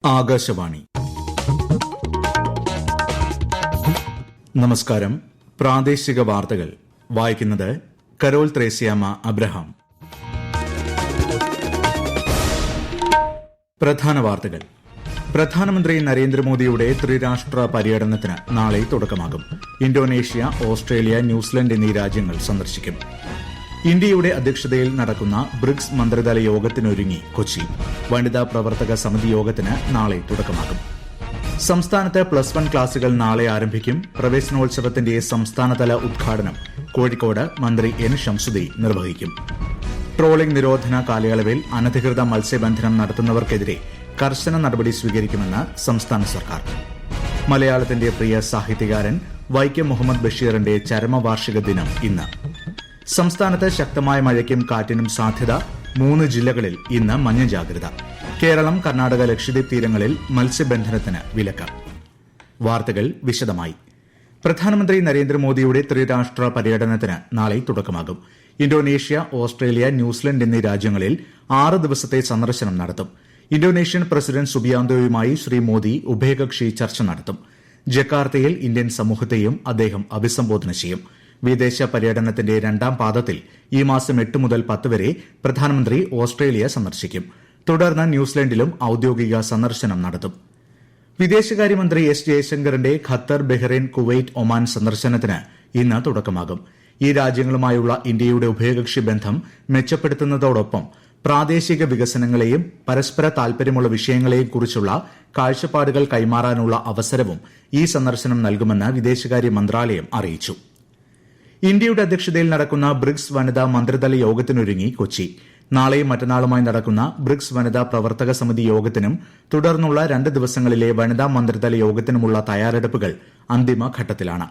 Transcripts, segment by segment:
ആകാശവാണി. നമസ്കാരം. പ്രാദേശിക വാർത്തകൾ വായിക്കുന്നത് കരോൾ ത്രേസ്യാമ അബ്രഹാം. പ്രധാന വാർത്തകൾ. പ്രധാനമന്ത്രി നരേന്ദ്രമോദിയുടെ ത്രിരാഷ്ട്ര പര്യടനത്തിന് നാളെ തുടക്കമാകും. ഇന്തോനേഷ്യ, ഓസ്ട്രേലിയ, ന്യൂസിലൻഡ് എന്നീ രാജ്യങ്ങൾ സന്ദർശിക്കും. ഇന്ത്യയുടെ അധ്യക്ഷതയിൽ നടക്കുന്ന ബ്രിക്സ് മന്ത്രിതല യോഗത്തിനൊരുങ്ങി കൊച്ചി. വനിതാ പ്രവർത്തക സമിതി യോഗത്തിന് നാളെ തുടക്കമാകും. സംസ്ഥാനത്ത് പ്ലസ് 1 ക്ലാസുകൾ നാളെ ആരംഭിക്കും. പ്രവേശനോത്സവത്തിന്റെ സംസ്ഥാനതല ഉദ്ഘാടനം കോഴിക്കോട് മന്ത്രി എൻ ശംസുദ്ദീൻ നിർവഹിക്കും. ട്രോളിംഗ് നിരോധന കാലയളവിൽ അനധികൃത മത്സ്യബന്ധനം നടത്തുന്നവർക്കെതിരെ കർശന നടപടി സ്വീകരിക്കുമെന്ന് സംസ്ഥാന സർക്കാർ. മലയാളത്തിന്റെ പ്രിയ സാഹിത്യകാരൻ വൈക്കം മുഹമ്മദ് ബഷീറിന്റെ ചരമവാർഷിക ദിനം ഇന്ന്. സംസ്ഥാനത്ത് ശക്തമായ മഴയ്ക്കും കാറ്റിനും സാധ്യത. 3 ജില്ലകളിൽ ഇന്ന് മഞ്ഞ ജാഗ്രത. കേരളം, കർണാടക, ലക്ഷദ്വീപ് തീരങ്ങളിൽ മത്സ്യബന്ധനത്തിന് വിലക്ക്. വാർത്തകൾ വിശദമായി. പ്രധാനമന്ത്രി നരേന്ദ്രമോദിയുടെ ത്രിരാഷ്ട്ര പര്യടനത്തിന് നാളെ തുടക്കമാകും. ഇന്തോനേഷ്യ, ഓസ്ട്രേലിയ, ന്യൂസിലൻഡ് എന്നീ രാജ്യങ്ങളിൽ 6 ദിവസത്തെ സന്ദർശനം നടത്തും. ഇന്തോനേഷ്യൻ പ്രസിഡന്റ് സുബിയാന്തോയുമായി ശ്രീ മോദി ഉഭയകക്ഷി ചർച്ച നടത്തും. ജക്കാർത്തയിൽ ഇന്ത്യൻ സമൂഹത്തെയും അദ്ദേഹം അഭിസംബോധന ചെയ്യും. വിദേശ പര്യടനത്തിന്റെ 2ാം പാദത്തിൽ ഈ മാസം 8 മുതൽ 10 വരെ പ്രധാനമന്ത്രി ഓസ്ട്രേലിയ സന്ദർശിക്കും. തുടർന്ന് ന്യൂസിലൻഡിലും ഔദ്യോഗിക സന്ദർശനം നടത്തും. വിദേശകാര്യമന്ത്രി എസ് ജയശങ്കറിന്റെ ഖത്തർ, ബഹ്റൈൻ, കുവൈറ്റ്, ഒമാൻ സന്ദർശനത്തിന് ഇന്ന് തുടക്കമാകും. ഈ രാജ്യങ്ങളുമായുള്ള ഇന്ത്യയുടെ ഉഭയകക്ഷി ബന്ധം മെച്ചപ്പെടുത്തുന്നതോടൊപ്പം പ്രാദേശിക വികസനങ്ങളെയും പരസ്പര താൽപര്യമുള്ള വിഷയങ്ങളെയും കുറിച്ചുള്ള കാഴ്ചപ്പാടുകൾ കൈമാറാനുള്ള അവസരവും ഈ സന്ദർശനം നൽകുമെന്ന് വിദേശകാര്യ മന്ത്രാലയം അറിയിച്ചു. ഇന്ത്യയുടെ അധ്യക്ഷതയിൽ നടക്കുന്ന ബ്രിക്സ് വനിതാ മന്ത്രിതല യോഗത്തിനൊരുങ്ങി കൊച്ചി. നാളെയും മറ്റന്നാളുമായി നടക്കുന്ന ബ്രിക്സ് വനിതാ പ്രവർത്തക സമിതി യോഗത്തിനും തുടർന്നുള്ള 2 ദിവസങ്ങളിലെ വനിതാ മന്ത്രിതല യോഗത്തിനുമുള്ള തയ്യാറെടുപ്പുകൾ അന്തിമഘട്ടത്തിലാണ്.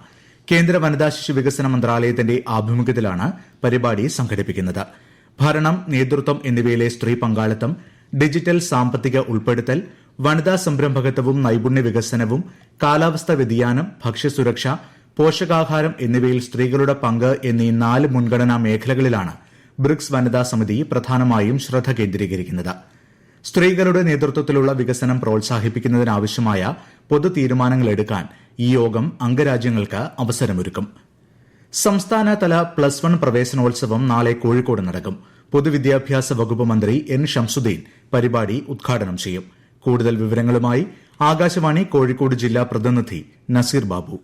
കേന്ദ്ര വനിതാ ശിശു വികസന മന്ത്രാലയത്തിന്റെ ആഭിമുഖ്യത്തിലാണ് പരിപാടി സംഘടിപ്പിക്കുന്നത്. ഭരണം, നേതൃത്വം എന്നിവയിലെ സ്ത്രീ പങ്കാളിത്തം, ഡിജിറ്റൽ സാമ്പത്തിക ഉൾപ്പെടുത്തൽ, വനിതാ സംരംഭകത്വവും നൈപുണ്യ വികസനവും, കാലാവസ്ഥാ വ്യതിയാനം, ഭക്ഷ്യസുരക്ഷ, പോഷകാഹാരം എന്നിവയിൽ സ്ത്രീകളുടെ പങ്ക് എന്നീ 4 മുൻഗണനാ മേഖലകളിലാണ് ബ്രിക്സ് വനിതാ സമിതി പ്രധാനമായും ശ്രദ്ധ കേന്ദ്രീകരിക്കുന്നത്. സ്ത്രീകളുടെ നേതൃത്വത്തിലുള്ള വികസനം പ്രോത്സാഹിപ്പിക്കുന്നതിനാവശ്യമായ പൊതു തീരുമാനങ്ങൾ എടുക്കാൻ ഈ യോഗം അംഗരാജ്യങ്ങൾക്ക് അവസരമൊരുക്കും. സംസ്ഥാനതല പ്ലസ് 1 പ്രവേശനോത്സവം നാളെ കോഴിക്കോട് നടക്കും. പൊതുവിദ്യാഭ്യാസ വകുപ്പ് മന്ത്രി എൻ ശംസുദ്ദീൻ പരിപാടി ഉദ്ഘാടനം ചെയ്യും. കൂടുതൽ വിവരങ്ങളുമായി ആകാശവാണി കോഴിക്കോട് ജില്ലാ പ്രതിനിധി നസീർ ബാബു.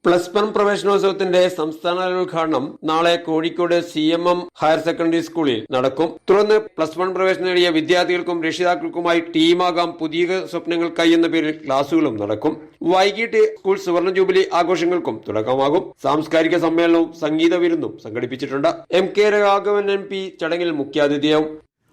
പ്ലസ് 1 പ്രവേശനോത്സവത്തിന്റെ സംസ്ഥാനതല ഉദ്ഘാടനം നാളെ കോഴിക്കോട് CMM ഹയർ സെക്കൻഡറി സ്കൂളിൽ നടക്കും. തുടർന്ന് പ്ലസ് 1 പ്രവേശനം നേടിയ വിദ്യാർത്ഥികൾക്കും രക്ഷിതാക്കൾക്കുമായി ടീമാകാം പുതിയ സ്വപ്നങ്ങൾക്കായി എന്ന പേരിൽ ക്ലാസുകളും നടക്കും. വൈകിട്ട് സ്കൂൾ സുവർണ ജൂബിലി ആഘോഷങ്ങൾക്കും തുടക്കമാകും. സാംസ്കാരിക സമ്മേളനവും സംഗീത വിരുന്നും സംഘടിപ്പിച്ചിട്ടുണ്ട്. MK രാഘവൻ MP ചടങ്ങിൽ മുഖ്യാതിഥിയാവും.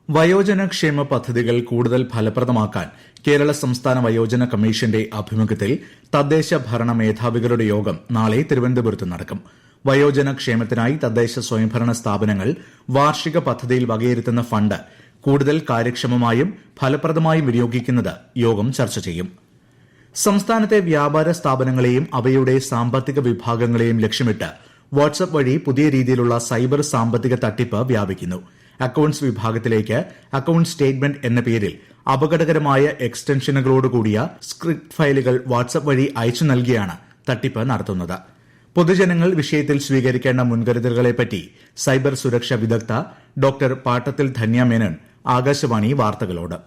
വയോജനക്ഷേമ പദ്ധതികൾ കൂടുതൽ ഫലപ്രദമാക്കാൻ കേരള സംസ്ഥാന വയോജന കമ്മീഷന്റെ ആഭിമുഖ്യത്തിൽ തദ്ദേശ ഭരണ മേധാവികളുടെ യോഗം നാളെ തിരുവനന്തപുരത്ത് നടക്കും. വയോജനക്ഷേമത്തിനായി തദ്ദേശ സ്വയംഭരണ സ്ഥാപനങ്ങൾ വാർഷിക പദ്ധതിയിൽ വകയിരുത്തുന്ന ഫണ്ട് കൂടുതൽ കാര്യക്ഷമമായും ഫലപ്രദമായും വിനിയോഗിക്കുന്നത് യോഗം ചർച്ച ചെയ്യും. സംസ്ഥാനത്തെ വ്യാപാര സ്ഥാപനങ്ങളെയും അവയുടെ സാമ്പത്തിക വിഭാഗങ്ങളെയും ലക്ഷ്യമിട്ട് വാട്സ്ആപ്പ് വഴി പുതിയ രീതിയിലുള്ള സൈബർ സാമ്പത്തിക തട്ടിപ്പ് വ്യാപിക്കുന്നു. അക്കൌണ്ട്സ് വിഭാഗത്തിലേക്ക് അക്കൌണ്ട് സ്റ്റേറ്റ്മെന്റ് എന്ന പേരിൽ അപകടകരമായ എക്സ്റ്റൻഷനുകളോടുകൂടിയ സ്ക്രിപ്റ്റ് ഫയലുകൾ വാട്സ്ആപ്പ് വഴി അയച്ചു നൽകിയാണ് തട്ടിപ്പ് നടത്തുന്നത്. പൊതുജനങ്ങൾ വിഷയത്തിൽ സ്വീകരിക്കേണ്ട മുൻകരുതലുകളെപ്പറ്റി സൈബർ സുരക്ഷാ വിദഗ്ധ ഡോക്ടർ പാട്ടത്തിൽ ധന്യ മേനോൻ ആകാശവാണി വാർത്തകളോട്.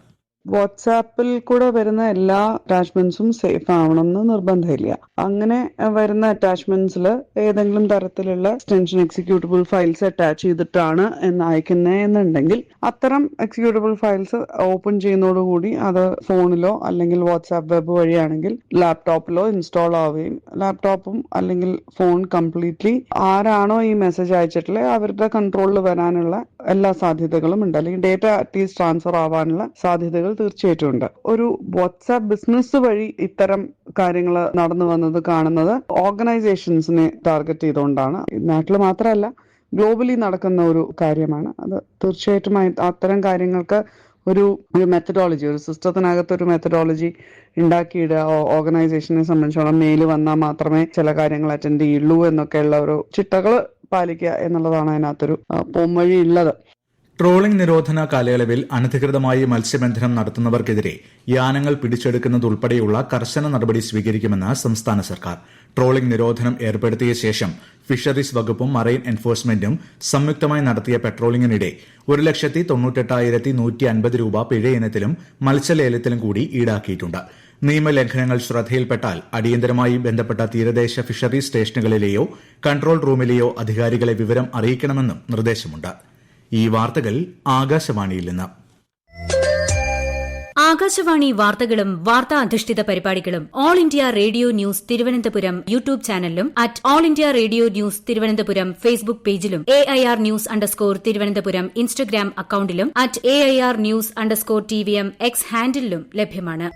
വാട്സാപ്പിൽ കൂടെ വരുന്ന എല്ലാ അറ്റാച്ച്മെന്റ്സും സേഫ് ആവണം എന്ന് നിർബന്ധമില്ല. അങ്ങനെ വരുന്ന അറ്റാച്ച്മെന്റ്സിൽ ഏതെങ്കിലും തരത്തിലുള്ള എക്സ്റ്റൻഷൻ എക്സിക്യൂട്ടബിൾ ഫയൽസ് അറ്റാച്ച് ചെയ്തിട്ടാണ് അയക്കുന്നതെന്നുണ്ടെങ്കിൽ അത്തരം എക്സിക്യൂട്ടബിൾ ഫയൽസ് ഓപ്പൺ ചെയ്യുന്നതോടുകൂടി അത് ഫോണിലോ അല്ലെങ്കിൽ വാട്സാപ്പ് വെബ് വഴിയാണെങ്കിൽ ലാപ്ടോപ്പിലോ ഇൻസ്റ്റാൾ ആവുകയും ലാപ്ടോപ്പും അല്ലെങ്കിൽ ഫോൺ കംപ്ലീറ്റ്ലി ആരാണോ ഈ മെസ്സേജ് അയച്ചിട്ടുള്ളത് അവരുടെ കൺട്രോളിൽ വരാനുള്ള എല്ലാ സാധ്യതകളും ഉണ്ട്. അല്ലെങ്കിൽ ഡേറ്റ അറ്റ്ലീസ്റ്റ് ട്രാൻസ്ഫർ ആവാനുള്ള സാധ്യതകൾ തീർച്ചയായിട്ടും ഉണ്ട്. ഒരു വാട്സാപ്പ് ബിസിനസ് വഴി ഇത്തരം കാര്യങ്ങൾ നടന്നു വന്നത് കാണുന്നത് ഓർഗനൈസേഷൻസിനെ ടാർഗറ്റ് ചെയ്തുകൊണ്ടാണ്. നാട്ടിൽ മാത്രമല്ല ഗ്ലോബലി നടക്കുന്ന ഒരു കാര്യമാണ്. അത് തീർച്ചയായിട്ടും അത്തരം കാര്യങ്ങൾക്ക് ഒരു മെത്തഡോളജി, ഒരു സിസ്റ്റത്തിനകത്ത് ഒരു മെത്തഡോളജി ഉണ്ടാക്കിയിടുക. ഓർഗനൈസേഷനെ സംബന്ധിച്ചോളം മെയിൽ വന്നാൽ മാത്രമേ ചില കാര്യങ്ങൾ അറ്റൻഡ് ചെയ്യുള്ളൂ എന്നൊക്കെയുള്ള ഒരു ചിട്ടകൾ പാലിക്കുക എന്നുള്ളതാണ് അതിനകത്തൊരു പോംവഴി ഉള്ളത്. ട്രോളിംഗ് നിരോധന കാലയളവിൽ അനധികൃതമായി മത്സ്യബന്ധനം നടത്തുന്നവർക്കെതിരെ യാനങ്ങൾ പിടിച്ചെടുക്കുന്നതുൾപ്പെടെയുള്ള കർശന നടപടി സ്വീകരിക്കുമെന്ന് സംസ്ഥാന സർക്കാർ. ട്രോളിംഗ് നിരോധനം ഏർപ്പെടുത്തിയ ശേഷം ഫിഷറീസ് വകുപ്പും മറൈൻ എൻഫോഴ്സ്മെന്റും സംയുക്തമായി നടത്തിയ പെട്രോളിംഗിനിടെ 1,98,150 രൂപ പിഴയിനത്തിലും മത്സ്യലേലത്തിലും കൂടി ഈടാക്കിയിട്ടുണ്ട്. നിയമലംഘനങ്ങൾ ശ്രദ്ധയിൽപ്പെട്ടാൽ അടിയന്തരമായി ബന്ധപ്പെട്ട തീരദേശ ഫിഷറീസ് സ്റ്റേഷനുകളിലെയോ കൺട്രോൾ റൂമിലെയോ അധികാരികളെ വിവരം അറിയിക്കണമെന്നും നിർദ്ദേശമുണ്ട്. ഈ വാർത്തകൾ ആകാശവാണിയിൽ നിന്ന്. ആകാശവാണി വാർത്തകളും വാർത്താ അധിഷ്ഠിത പരിപാടികളും all India Radio news Thiruvananthapuram YouTube ചാനലിലും @all India Radio news Thiruvananthapuram Facebook പേജിലും AIR ന്യൂസ് _തിരുവനന്തപുരം ഇൻസ്റ്റഗ്രാം അക്കൌണ്ടിലും @AIR ന്യൂസ് _TVM X ഹാൻഡിലും ലഭ്യമാണ്.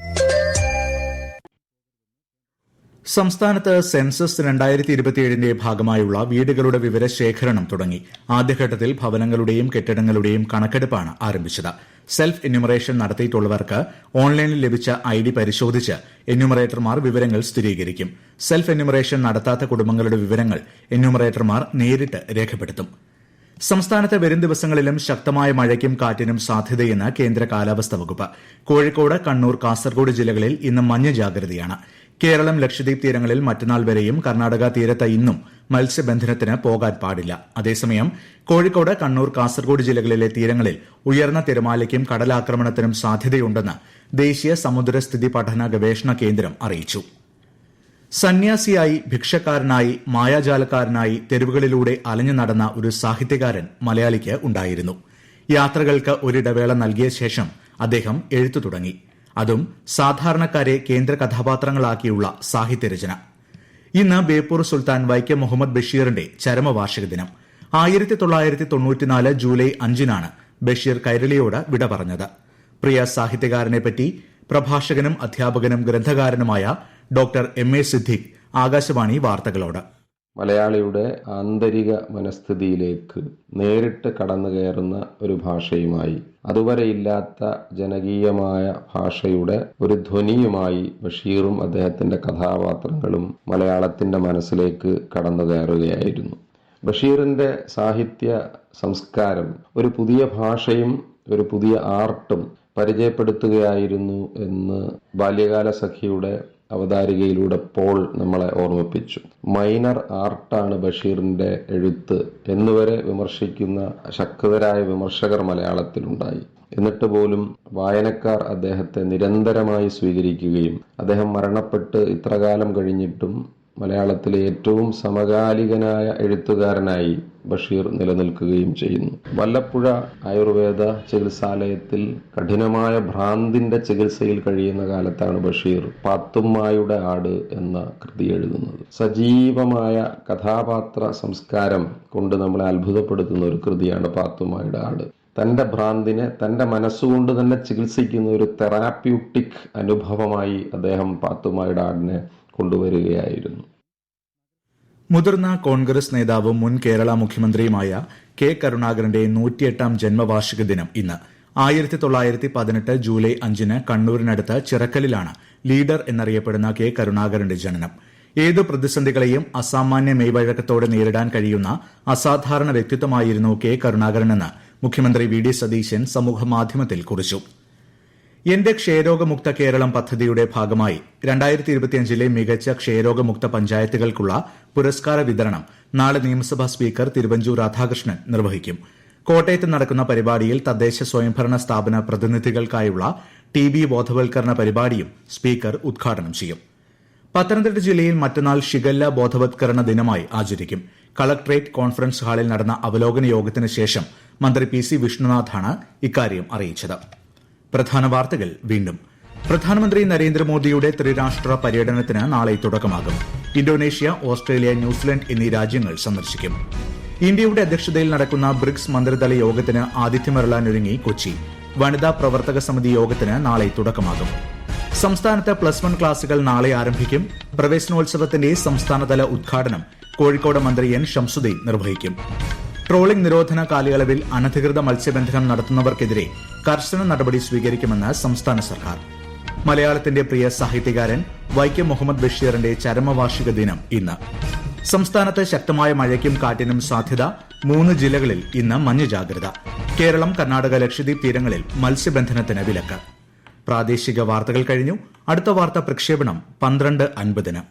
സംസ്ഥാനത്ത് സെൻസസ് 2027ന്റെ ഭാഗമായുള്ള വീടുകളുടെ വിവരശേഖരണം തുടങ്ങി. ആദ്യഘട്ടത്തിൽ ഭവനങ്ങളുടെയും കെട്ടിടങ്ങളുടെയും കണക്കെടുപ്പാണ് ആരംഭിച്ചത്. സെൽഫ് എന്യൂമറേഷൻ നടത്തിയിട്ടുള്ളവർക്ക് ഓൺലൈനിൽ ലഭിച്ച ID പരിശോധിച്ച് എന്യൂമറേറ്റർമാർ വിവരങ്ങൾ സ്ഥിരീകരിക്കും. സെൽഫ് എന്യൂമറേഷൻ നടത്താത്ത കുടുംബങ്ങളുടെ വിവരങ്ങൾ എന്യൂമറേറ്റർമാർ നേരിട്ട് രേഖപ്പെടുത്തും. സംസ്ഥാനത്ത് വരും ദിവസങ്ങളിലും ശക്തമായ മഴയ്ക്കും കാറ്റിനും സാധ്യതയെന്ന് കേന്ദ്ര കാലാവസ്ഥാ വകുപ്പ്. കോഴിക്കോട്, കണ്ണൂർ, കാസർഗോഡ് ജില്ലകളിൽ ഇന്ന് മഞ്ഞ ജാഗ്രതയാണ്. കേരളം, ലക്ഷദ്വീപ് തീരങ്ങളിൽ മറ്റന്നാൾ വരെയും കർണാടക തീരത്ത് ഇന്നും മത്സ്യബന്ധനത്തിന് പോകാൻ പാടില്ല. അതേസമയം കോഴിക്കോട്, കണ്ണൂർ, കാസർഗോഡ് ജില്ലകളിലെ തീരങ്ങളിൽ ഉയർന്ന തിരമാലയ്ക്കും കടലാക്രമണത്തിനും സാധ്യതയുണ്ടെന്ന് ദേശീയ സമുദ്രസ്ഥിതി പഠന ഗവേഷണ കേന്ദ്രം അറിയിച്ചു. സന്യാസിയായി, ഭിക്ഷക്കാരനായി, മായാജാലക്കാരനായി തെരുവുകളിലൂടെ അലഞ്ഞു നടന്ന ഒരു സാഹിത്യകാരൻ മലയാളിക്ക് ഉണ്ടായിരുന്നു. യാത്രകൾക്ക് ഒരിടവേള നൽകിയ ശേഷം അദ്ദേഹം എഴുത്തു തുടങ്ങി. അതും സാധാരണക്കാരെ കേന്ദ്ര കഥാപാത്രങ്ങളാക്കിയുള്ള സാഹിത്യരചന. ഇന്ന് ബേപ്പൂർ സുൽത്താൻ വൈക്കം മുഹമ്മദ് ബഷീറിന്റെ ചരമവാർഷിക ദിനം. 1994 ജൂലൈ 5-നാണ് ബഷീർ കൈരളിയോട് വിട പറഞ്ഞത്. പ്രിയ സാഹിത്യകാരനെപ്പറ്റി പ്രഭാഷകനും അധ്യാപകനും ഗ്രന്ഥകാരനുമായ ഡോക്ടർ MA സിദ്ദിഖ് ആകാശവാണി വാർത്തകളോട്. മലയാളിയുടെ ആന്തരിക മനസ്ഥിതിയിലേക്ക് നേരിട്ട് കടന്നു കയറുന്ന ഒരു ഭാഷയുമായി, അതുവരെ ഇല്ലാത്ത ജനകീയമായ ഭാഷയുടെ ഒരു ധ്വനിയുമായി ബഷീറും അദ്ദേഹത്തിന്റെ കഥാപാത്രങ്ങളും മലയാളത്തിന്റെ മനസ്സിലേക്ക് കടന്നു കയറുകയായിരുന്നു. ബഷീറിന്റെ സാഹിത്യ സംസ്കാരം ഒരു പുതിയ ഭാഷയും ഒരു പുതിയ ആർട്ടും പരിചയപ്പെടുത്തുകയായിരുന്നു എന്ന് ബാല്യകാല സഖിയുടെ അവതാരികയിലൂടെ പോൾ നമ്മളെ ഓർമ്മിപ്പിച്ചു. മൈനർ ആർട്ടാണ് ബഷീറിന്റെ എഴുത്ത് എന്നുവരെ വിമർശിക്കുന്ന ശക്തരായ വിമർശകർ മലയാളത്തിലുണ്ടായി. എന്നിട്ട് പോലും വായനക്കാർ അദ്ദേഹത്തെ നിരന്തരമായി സ്വീകരിക്കുകയും അദ്ദേഹം മരണപ്പെട്ട് ഇത്രകാലം കഴിഞ്ഞിട്ടും മലയാളത്തിലെ ഏറ്റവും സമകാലികനായ എഴുത്തുകാരനായി ബഷീർ നിലനിൽക്കുകയും ചെയ്യുന്നു. വല്ലപ്പുഴ ആയുർവേദ ചികിത്സാലയത്തിൽ കഠിനമായ ഭ്രാന്തിന്റെ ചികിത്സയിൽ കഴിയുന്ന കാലത്താണ് ബഷീർ പാത്തുമ്മായുടെ ആട് എന്ന കൃതി എഴുതുന്നത്. സജീവമായ കഥാപാത്ര സംസ്കാരം കൊണ്ട് നമ്മളെ അത്ഭുതപ്പെടുത്തുന്ന ഒരു കൃതിയാണ് പാത്തുമ്മായുടെ ആട്. തന്റെ ഭ്രാന്തിനെ തന്റെ മനസ്സുകൊണ്ട് തന്നെ ചികിത്സിക്കുന്ന ഒരു തെറാപ്യൂട്ടിക് അനുഭവമായി അദ്ദേഹം പാത്തുമ്മായുടെ ആടിനെ കൊണ്ടുവരികയായിരുന്നു. മുതിർന്ന കോൺഗ്രസ് നേതാവും മുൻ കേരള മുഖ്യമന്ത്രിയുമായ കെ കരുണാകരന്റെ 108ാം ജന്മവാർഷിക ദിനം ഇന്ന്. 1918 ജൂലൈ 5-ന് കണ്ണൂരിനടുത്ത് ചിറക്കലിലാണ് ലീഡർ എന്നറിയപ്പെടുന്ന കെ കരുണാകരന്റെ ജനനം. ഏതു പ്രതിസന്ധികളെയും അസാമാന്യ മെയ്വഴക്കത്തോടെ നേരിടാൻ കഴിയുന്ന അസാധാരണ വ്യക്തിത്വമായിരുന്നു കെ കരുണാകരനെന്ന് മുഖ്യമന്ത്രി VD സതീശൻ സമൂഹമാധ്യമത്തിൽ കുറിച്ചു. എന്റെ ക്ഷയരോഗമുക്ത കേരളം പദ്ധതിയുടെ ഭാഗമായി 2025 മികച്ച ക്ഷയരോഗമുക്ത പഞ്ചായത്തുകൾക്കുള്ള പുരസ്കാര വിതരണം നാളെ നിയമസഭാ സ്പീക്കർ തിരുവഞ്ചൂർ രാധാകൃഷ്ണൻ നിർവഹിക്കും. കോട്ടയത്ത് നടക്കുന്ന പരിപാടിയിൽ തദ്ദേശ സ്വയംഭരണ സ്ഥാപന പ്രതിനിധികൾക്കായുള്ള TB ബോധവൽക്കരണ പരിപാടിയും സ്പീക്കർ ഉദ്ഘാടനം ചെയ്യും. പത്തനംതിട്ട ജില്ലയിൽ മറ്റന്നാൾ ഷിഗല്ല ബോധവത്കരണ ദിനമായി ആചരിക്കും. കളക്ടറേറ്റ് കോൺഫറൻസ് ഹാളിൽ നടന്ന അവലോകന യോഗത്തിന് ശേഷം മന്ത്രി PC വിഷ്ണുനാഥാണ് ഇക്കാര്യം അറിയിച്ചത്. പ്രധാന വാർത്തകൾ വീണ്ടും. പ്രധാനമന്ത്രി നരേന്ദ്രമോദിയുടെ ത്രിരാഷ്ട്ര പര്യടനത്തിന് നാളെ തുടക്കമാകും. ഇന്തോനേഷ്യ, ഓസ്ട്രേലിയ, ന്യൂസിലൻഡ് എന്നീ രാജ്യങ്ങൾ സന്ദർശിക്കും. ഇന്ത്യയുടെ അധ്യക്ഷതയിൽ നടക്കുന്ന ബ്രിക്സ് മന്ത്രിതല യോഗത്തിന് ആതിഥ്യമരുളാനൊരുങ്ങി കൊച്ചി. വനിതാ പ്രവർത്തക സമിതി യോഗത്തിന് നാളെ തുടക്കമാകും. സംസ്ഥാനത്ത് +1 ക്ലാസുകൾ നാളെ ആരംഭിക്കും. പ്രവേശനോത്സവത്തിന്റെ സംസ്ഥാനതല ഉദ്ഘാടനം കോഴിക്കോട് മന്ത്രി N ഷംസുദ്ദീൻ നിർവഹിക്കും. ട്രോളിംഗ് നിരോധന കാലയളവിൽ അനധികൃത മത്സ്യബന്ധനം നടത്തുന്നവർക്കെതിരെ കർശന നടപടി സ്വീകരിക്കുമെന്ന് സംസ്ഥാന സർക്കാർ. മലയാളത്തിന്റെ പ്രിയ സാഹിത്യകാരൻ വൈക്കം മുഹമ്മദ് ബഷീറിന്റെ ചരമവാർഷിക ദിനം ഇന്ന്. സംസ്ഥാനത്ത് ശക്തമായ മഴയ്ക്കും കാറ്റിനും സാധ്യത 3 ജില്ലകളിൽ ഇന്ന് മഞ്ഞ ജാഗ്രത. കേരളം, കർണാടക, ലക്ഷദ്വീപ് തീരങ്ങളിൽ മത്സ്യബന്ധനത്തിന് വിലക്ക്. പ്രാദേശിക വാർത്തകൾ കഴിഞ്ഞു. അടുത്ത വാർത്താ പ്രക്ഷേപണം 12:50.